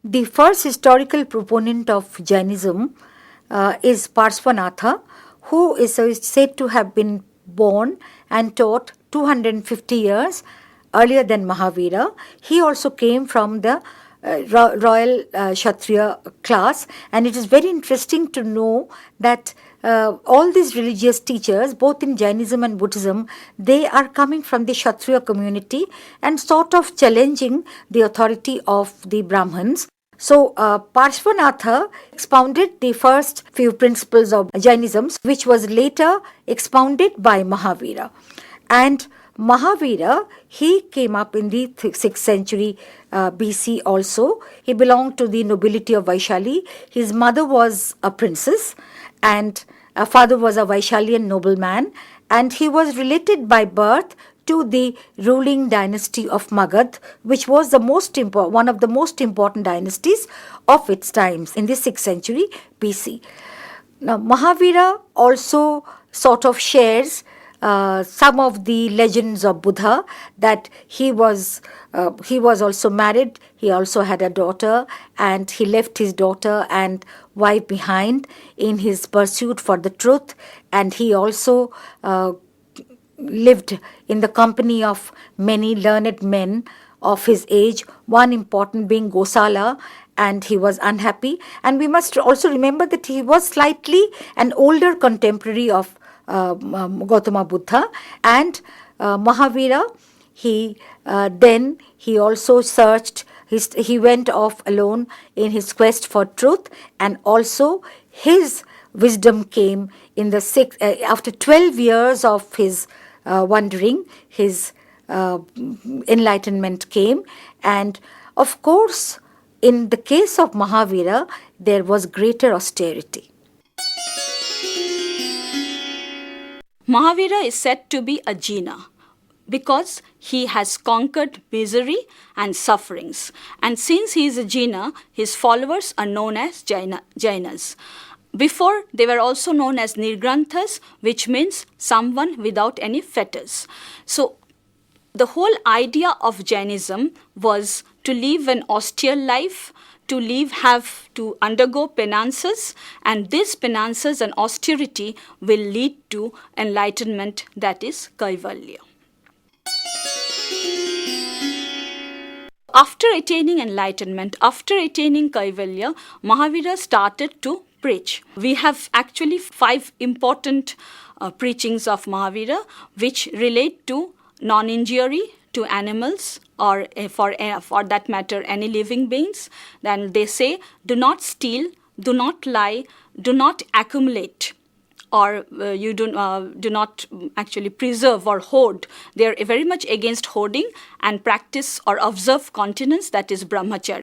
The first historical proponent of Jainism is Parsvanatha, who is said to have been born and taught 250 years earlier than Mahavira. He also came from the royal Kshatriya class, and it is very interesting to know that all these religious teachers, both in Jainism and Buddhism, they are coming from the Kshatriya community and sort of challenging the authority of the Brahmins. So, Parshvanatha expounded the first few principles of Jainism, which was later expounded by Mahavira. And Mahavira, he came up in the 6th century BC also. He belonged to the nobility of Vaishali. His mother was a princess and father was a Vaishalian nobleman, and he was related by birth to the ruling dynasty of Magad, which was the one of the most important dynasties of its times in the 6th century BC. Now, Mahavira also sort of shares some of the legends of Buddha, that he was also married. He also had a daughter, and he left his daughter and wife behind in his pursuit for the truth. And he also lived in the company of many learned men of his age, one important being Gosala, and he was unhappy. And we must also remember that he was slightly an older contemporary of Gautama Buddha. And Mahavira, he also searched, he went off alone in his quest for truth, and also his wisdom came in the after 12 years of his wandering, his enlightenment came. And of course, in the case of Mahavira, there was greater austerity. Mahavira is said to be a Jina because he has conquered misery and sufferings. And since he is a Jina, his followers are known as Jainas. Before, they were also known as Nirgranthas, which means someone without any fetters. So, the whole idea of Jainism was to live an austere life, have to undergo penances, and these penances and austerity will lead to enlightenment, that is Kaivalya. After attaining enlightenment, after attaining Kaivalya, Mahavira started to preach. We have actually 5 important preachings of Mahavira which relate to non-injury to animals, or for that matter any living beings. Then they say, do not steal, do not lie, do not accumulate, or you do not actually preserve or hoard. They are very much against hoarding, and practice or observe continence, that is brahmacharya.